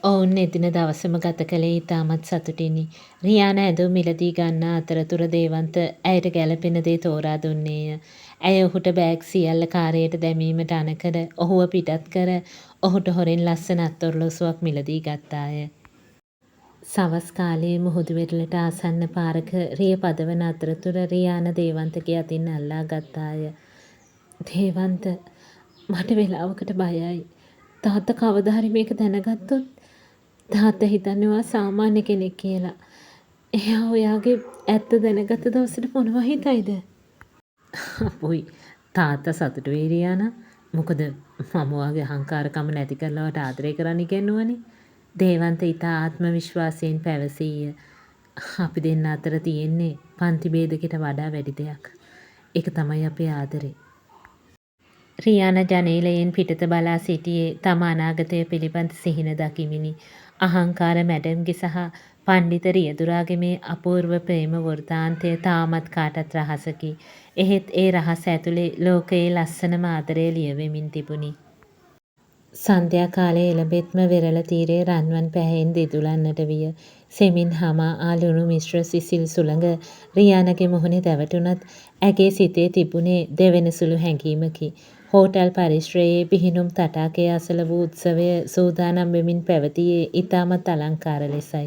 ඔවුන් එදින දවසම ගත කළේ ඉතාමත් සතුටිනි. රියාන ඇඳුම් මිලදී ගන්නා අතරතුර දේවන්ත ඇයට ගැළපෙන දේ තෝරා දුන්නේය. ඇය ඔහුට බෑග් සියල්ල කාරයට දැමීමට අණකර ඔහුව පිටත් කර ඔහුට හොරෙන් ලස්සන අත්ඔරලෝසුවක් මිලදී ගත්තාය. සවස් කාලයේ මුහුදු වෙරළට ආසන්න පාරක රිය පදවන අතරතුර රියාන දේවන්තගේ අතින් අල්ලා ගත්තාය. දේවන්ත, මට වෙලාවකට බයයි. තාත්තා කවදා හරි මේක දැනගත්තොත් තාත්තා හිතන්නේ ඔයා සාමාන්‍ය කෙනෙක් කියලා. එයා ඔයාගේ ඇත්ත දැනගත්ත දවසට මොනවා හිතයිද? අපොයි තාත්තා සතුටු වෙයි රියානා. මොකද මම ඔයාගේ අහංකාරකම නැති කරලා ඔයාට ආදරය කරන්න ඉගෙනුවනේ. දේවන්ත ඉතා ආත්ම විශ්වාසයෙන් පැවසීය. අපි දෙන්න අතර තියෙන්නේ පන්ති ભેදකට වඩා වැඩි දෙයක්. ඒක තමයි අපේ ආදරේ. රියාන ජනේලයෙන් පිටත බලා සිටියේ තම අනාගතය පිළිබඳ සිහින දකිමිනි. අහංකාර මැඩම්ගේ සහ පණ්ඩිත රියදුරාගේ මේ අපූර්ව ප්‍රේම වෘතාන්තය තාමත් කාටත් රහසකි. එහෙත් ඒ රහස ඇතුලේ ලෝකයේ ලස්සනම ආදරය ලියවෙමින් තිබුණි. සන්ධ්‍යා කාලයේ එළඹෙත්ම වෙරළ තීරයේ රන්වන් පැහැයෙන් දිදුලන්නට විය. සෙමින් හමා ආලුණු මිශ්‍ර සිසිල් සුළඟ රියානගේ මුහුණේ දැවටුණත් ඇගේ සිතේ තිබුණේ දෙවෙන සුළු හැඟීමකි. හෝටල් පරිශ්‍රයේ පිහිනුම් තටාකයේ අසල වූ උත්සවය සූදානම් වෙමින් පැවතියේ ඉතාමත් අලංකාර ලෙසයි.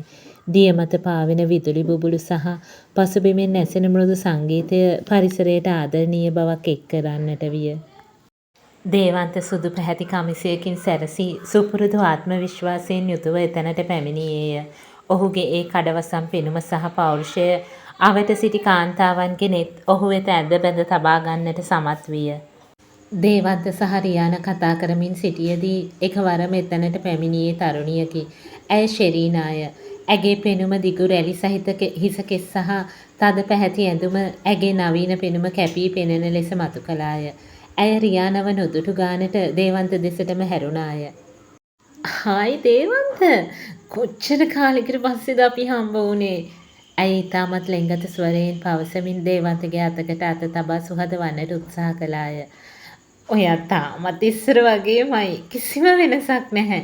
දිය මත පාවෙන විදුලි බුබුලු සහ පසුබිමෙන් ඇසෙන මෘදු සංගීතය පරිසරයට ආදරණීය බවක් එක් කරන්නට විය. දේවන්ත සුදු පැහැති කමිසයකින් සැරසී සුපුරුදු ආත්ම විශ්වාසයෙන් යුතුව එතැනට පැමිණියේය. ඔහුගේ ඒ කඩවසම් පෙනුම සහ පෞරුෂය අවට සිටි කාන්තාවන්ගේ නෙත් ඔහු වෙත ඇද බැඳ තබා ගන්නට සමත් විය. දේවන්ත සහ රියාන කතා කරමින් සිටියදී එකවරම එතැනට පැමිණියේ තරුණියකි. ඇය ශෙරීනාය. ඇගේ පෙනුම දිගු රැලි සහිත හිසකෙස් සහ තද පැහැති ඇඳුම ඇගේ නවීන පෙනුම කැපී පෙනෙන ලෙස මතු කළාය. ඇය රියානව නොදුටු ගානට දේවන්ත දෙසටම හැරුණාය. හායි දේවන්ත, කොච්චර කාලෙකට පස්සේද අපි හම්බ වුණේ? ඇය ඉතාමත් ලෙන්ගත ස්වරයෙන් පවසමින් දේවන්තගේ අතකට අත තබා සුහද වන්නට උත්සාහ කළාය. ඔයා තාමත් ඉස්සර වගේමයි, කිසිම වෙනසක් නැහැ.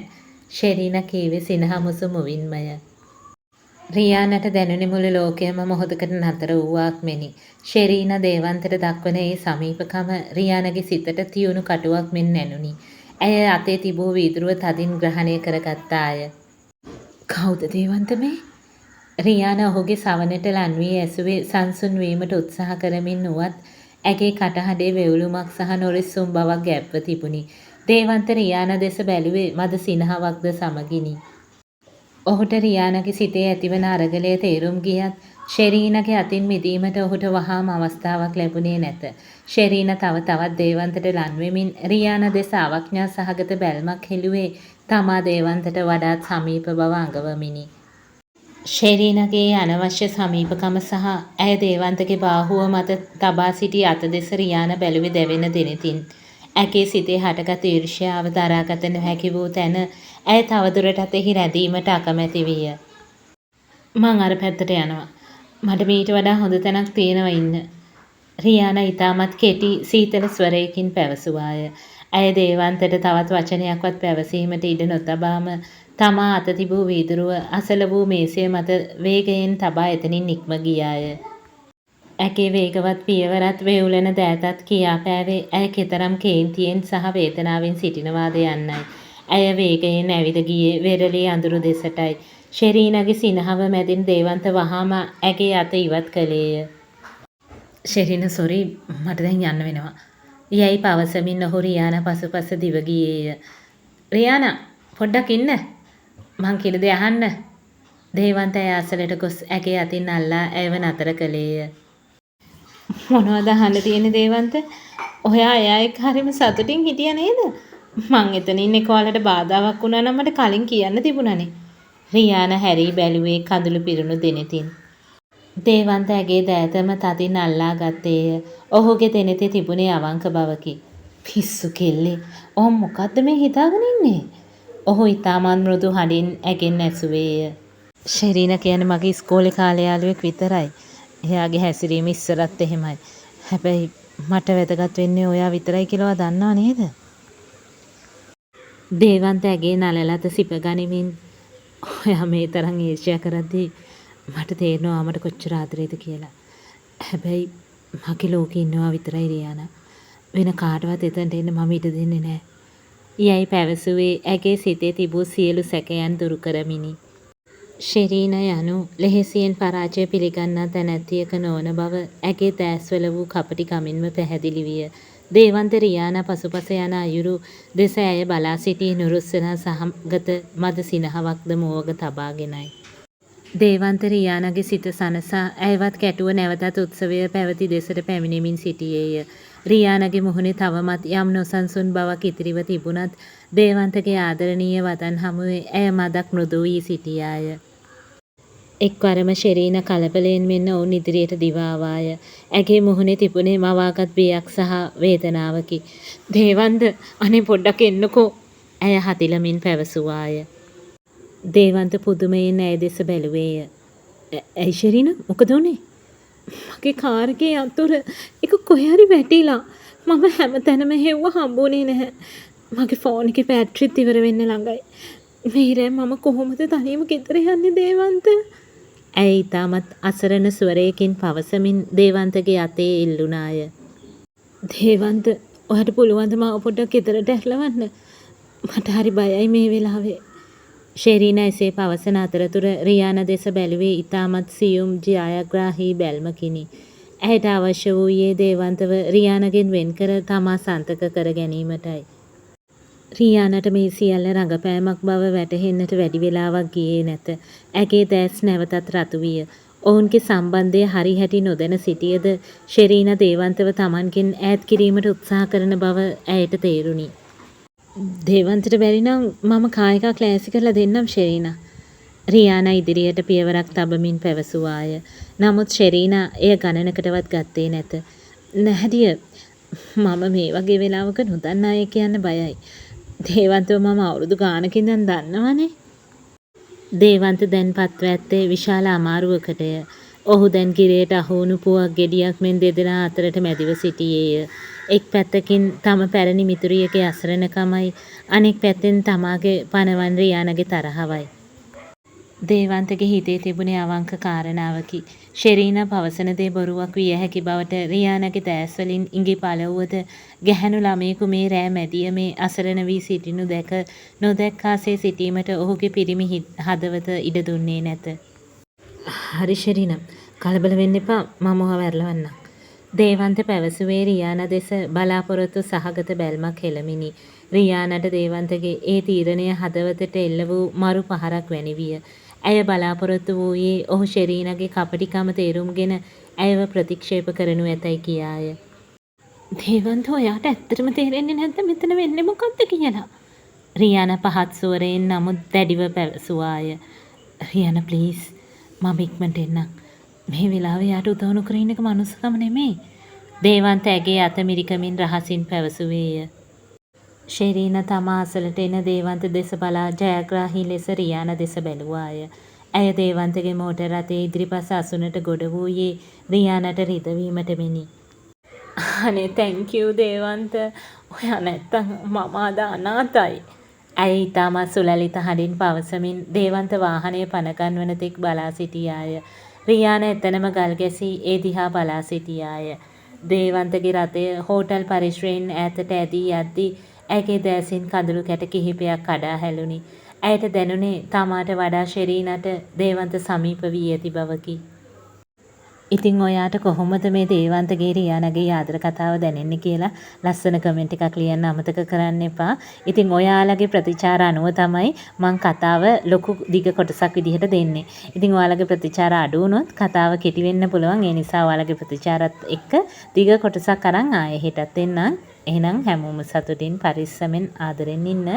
ශෙරීන කීවේ සිනහමුසු මුවින්මය. රියානට දැනුනේ මුළු ලෝකයම මොහොතකට නතර වූවාක් මෙනි. ශෙරීන දේවන්තට දක්වන ඒ සමීපකම රියානගේ සිතට තියුණු කටුවක් මෙන් නැනුනි. ඇය අතේ තිබූ වීදුරුව තදින් ග්‍රහණය කරගත්තාය. කවුද දේවන්ත මේ? රියාන ඔහුගේ සවනට ලන් වී ඇසුවේ සංසුන් වීමට උත්සාහ කරමින් වුවත් ඇගේ කටහඬේ වෙවුලුමක් සහ නොරිස්සුම් බවක් ගැබ්ව තිබුණි. දේවන්ත රියාන දෙස බැලුවේ මද සිනහවක්ද සමගිනි. ඔහුට රියානගේ සිතේ ඇතිවන අරගලය තේරුම් ගියත් ශෙරීනගේ අතින් මිදීමට ඔහුට වහාම අවස්ථාවක් ලැබුණේ නැත. ශෙරීන තව තවත් දේවන්තට ලන් වෙමින් රියාන දෙස අවඥා සහගත බැල්මක් හෙළුවේ තමා දේවන්තට වඩාත් සමීප බව අඟවමිනි. ශෙරීනගේ අනවශ්‍ය සමීපකම සහ ඇය දේවන්තගේ බාහුව මත තබා සිටි අත දෙස රියාන බැලුවේ දැවෙන දෙනෙතින්. ඇගේ සිතේ හටගත් ඊර්ෂ්‍යාව දරාගත නොහැකි වූ තැන ඇය තවදුරටත් එහි රැඳීමට අකමැති විය. මං අර පැත්තට යනවා. මට මීට වඩා හොඳ තැනක් තියෙනවා ඉන්න. රියාන ඉතාමත් කෙටි සීතල ස්වරයකින් පැවසුවාය. ඇය දේවන්තට තවත් වචනයක්වත් පැවසීමට ඉඩ නොතබාම තමා අත තිබූ වීදුරුව අසල වූ මේසය මත වේගයෙන් තබා එතනින් නික්ම ගියාය. ඇගේ වේගවත් පියවරත් වේවුලන දෑතත් කියාපෑවේ ඇය කෙතරම් කේන්තියෙන් සහ වේදනාවෙන් සිටිනවාද යන්නයි. ඇය වේගයෙන් ඇවිද ගියේ වෙරළේ අඳුරු දෙසටයි. ශෙරීනගේ සිනහව මැදින් දේවන්ත වහාම ඇගේ අත ඉවත් කළේය. ශෙරීන සොරි, මට දැන් යන්න වෙනවා. යයි පවසමින් ඔහු රියාන පසුපස දිව ගියේය. රියානා, පොඩ්ඩක් ඉන්න. මං කියන දේ අහන්න. දේවන්ත ඇය අසලට ගොස් ඇගේ අතින් අල්ලා ඇයව නතර කළේය. මොනවද අහන්න තියෙන්නේ දේවන්ත? ඔයා එයා එක්ක හරිම සතුටින් හිටියා නේද? මං එතන ඉන්නේ කොහලට බාධාවක් වුණා නම් මට කලින් කියන්න තිබුණානේ. රියාන හැරී බැලුවේ කඳුළු පිරුණු දෙනෙතින්. දේවන්ත ඇගේ දෑතම තදින් අල්ලා ගත්තේය. ඔහුගේ දෙනෙතේ තිබුණේ අවංක බවකි. පිස්සු කෙල්ලේ, ඔහොම මොකද්ද මේ හිතාගෙන ඉන්නේ? ඔහු ඉතාමත් මෘදු හඬින් ඇගෙන් ඇසුවේය. ශෙරීන කියන්නේ මගේ ඉස්කෝලේ කාලේ යාළුවෙක් විතරයි. එයාගේ හැසිරීම ඉස්සරත් එහෙමයි. හැබැයි මට වැදගත් වෙන්නේ ඔයා විතරයි කියලා දන්නව නේද? දේවන්ත ඇගේ නළලත සිප ගනිමින් ඔයා මේ තරම් ඊර්ෂ්‍යා කරද්දී මට තේරෙනවා මට කොච්චර ආදරේද කියලා. හැබැයි මගේ ලෝකේ ඉන්නවා විතරයි රියානා. වෙන කාටවත් එතනට එන්න මම ඉඩ දෙන්නේ නැහැ. යයි පැවසුවේ ඇගේ සිතේ තිබූ සියලු සැකයන් දුරු කරමිනි. ශෙරීන යනු ලෙහෙසියෙන් පරාජය පිළිගන්නා තැනැත්තියක නොවන බව ඇගේ දෑස්වල වූ කපටිකමින්ම පැහැදිලි විය. දේවන්ත රියානා පසුපස යන අයුරු දෙස ඇය බලා සිටි නුරුස්සන සහගත මද සිනහවක්ද මුවග තබාගෙනයි. දේවන්ත රියානගේ සිත සනසා ඇයවත් කැටුව නැවතත් උත්සවය පැවති දෙසට පැමිණෙමින් සිටියේය. රියානගේ මුහුණේ තවමත් යම් නොසන්සුන් බවක් ඉතිරිව තිබුණත් දේවන්තගේ ආදරණීය වදන් හමුවේ ඇය මදක් මෘදු වී සිටියාය. එක්වරම ශෙරීන කලබලයෙන් මෙන්න ඔවුන් ඉදිරියට දිවාවාය. ඇගේ මුහුණේ තිබුණේ මවාගත් බියක් සහ වේදනාවකි. දේවන්ත අනේ පොඩ්ඩක් එන්නකෝ ඇය හතිලමින් පැවසුවාය. දේවන්ත පුදුමයෙන් ඇය දෙස බැලුවේය. ඇයි ශෙරීන මොකද උනේ? මගේ කාර් එකේ අතුර එක කොහේ හරි වැටිලා. මම හැමතැනම හෙව්ව හම්බුනේ නැහැ. මගේ ෆෝන් එකේ බැටරිත් ඉවර වෙන්න ළඟයි. මේ මම කොහොමද තනියම ගෙදර යන්නේ දේවන්ත? ඇය ඊටමත් අසරණ ස්වරයකින් පවසමින් දේවන්තගේ අතේ ඉල්ලුණාය. දේවන්ත ඔයාට පුළුවන් ද මාව පොඩ්ඩක් ගෙදරට ඇරලවන්න? මට හරි බයයි මේ වෙලාවේ. ශෙරීන එසේ පවසන අතරතුර රියාන දෙස බැලුවේ ඊටමත් සියුම් ජයග්‍රාහී බැල්මකිනි. ඇයට අවශ්‍ය වූයේ දේවන්තව රියානගෙන් වෙන්කර තමා සන්තක කර ගැනීමටයි. රියානට මේ සියල්ල රඟපෑමක් බව වැටහෙන්නට වැඩි වෙලාවක් ගියේ නැත. ඇගේ දැස් නැවතත් රතු විය. ඔවුන්ගේ සම්බන්ධය හරි හැටි නොදැන සිටියද ශෙරීන දේවන්තව Tamanගෙන් ඈත් කිරීමට උත්සාහ කරන බව ඇයට තේරුණි. දේවන්තට බැරි නම් මම කායකක් ලෑස්ති කරලා දෙන්නම් ශෙරීන. රියානා ඉදිරියට පියවරක් තබමින් පැවසුවාය. නමුත් ශෙරීන එය ගණනකටවත් ගත්තේ නැත. නැහැදිය මම මේ වගේ වෙලාවක නොදන්න අය කියන්න බයයි. දේවන්තව මම අවුරුදු ගානකින් දැන් දන්නවනේ. දේවන්ත දැන් පත්ව ඇත්තේ විශාල අමාරුවකටය. ඔහු දැන් ගිරේට අහුණු පුවක් ගෙඩියක් මෙන් දෙදෙනා අතරට මැදිව සිටියේය. එක් පැත්තකින් තම පැරණි මිතුරියගේ අසරණකමයි, අනෙක් පැත්තෙන් තමාගේ පණවන් රියානගේ තරහවයි. දේවන්තගේ හිතේ තිබුණේ අවංක කාරණාවකි. ශෙරීන පවසන දේ බොරුවක් විය හැකි බවට රියානගේ දැස්වලින් ඉඟි පළවුවද ගැහැණු ළමයෙකු මේ රෑ මැදියමේ අසරණ වී සිටිනු දැක නොදැක්කාසේ සිටීමට ඔහුගේ පිරිමි හදවත ඉඩ දුන්නේ නැත. හරි ශෙරීන, කලබල වෙන්න එපා, මම ඔහව ඇරලවන්නම්. දේවන්ත පැවසුවේ රියාන දෙස බලාපොරොත්තු සහගත බැල්මක් හෙළමිනි. රියානට දේවන්තගේ ඒ තීරණය හදවතට එල්ල වූ මරු පහරක් වැනි විය. ඇය බලාපොරොත්තු වූයේ ඔහු ශෙරීනගේ කපටිකම තේරුම්ගෙන ඇයව ප්‍රතික්ෂේප කරනු ඇතැයි කියාය. දේවන්ත ඔයාට ඇත්තටම තේරෙන්නේ නැද්ද මෙතන වෙන්නේ මොකක්ද කියලා? රියාන පහත් ස්වරයෙන් නමුත් දැඩිව පැවසුවාය. රියාන ප්ලීස්, මම ඉක්මනට එන්නම්. මේ වෙලාවේ යාට උදව් නොකර ඉන්න එක මනුස්සකම නෙමෙයි. දේවන්ත ඇගේ අත මිරිකමින් රහසින් පැවසුවේය. ශෙරීන තමා අසලට එන දේවන්ත දෙස බලා ජයග්‍රාහී ලෙස රියාන දෙස බැලුවාය. ඇය දේවන්තගේ මෝටර් රථයේ ඉදිරිපස අසුනට ගොඩ වූයේ රියානට රිදවීමට මෙනි. අනේ තැන්ක් යූ දේවන්ත, ඔයා නැත්තම් මම අද අනාතයි. ඇය ඊටමත් සුලලිත හඬින් පවසමින් දේවන්ත වාහනය පනගන්වන තෙක් බලා සිටියාය. රියාන එතනම ගල් ගැසී ඒ දිහා බලා සිටියාය. දේවන්තගේ රථය හෝටල් පරිශ්‍රයෙන් ඈතට ඇදී යද්දී ඇගේ දැසින් කඳුළු කැට කිහිපයක් කඩා හැලුණි. ඇයට දැනුනේ තමාට වඩා ශෙරීනට දේවන්ත සමීප වී ඇති බවකි. ඉතින් ඔයාට කොහොමද මේ දේවන්තගේ රියානගේ ආදර කතාව දැනෙන්නේ කියලා ලස්සන කමෙන්ට් එකක් ලියන්න අමතක කරන්න එපා. ඉතින් ඔයාලගේ ප්‍රතිචාර අනුව තමයි මම කතාව ලොකු දිග කොටසක් විදිහට දෙන්නේ. ඉතින් ඔයාලගේ ප්‍රතිචාර අඩු වුණොත් කතාව කෙටි වෙන්න පුළුවන්. ඒ නිසා ඔයාලගේ ප්‍රතිචාරත් එක්ක දිග කොටසක් අරන් ආයෙ හෙටත් එන්නම්. එහෙනම් හැමෝම සතුටින් පරිස්සමෙන් ආදරෙන් ඉන්න.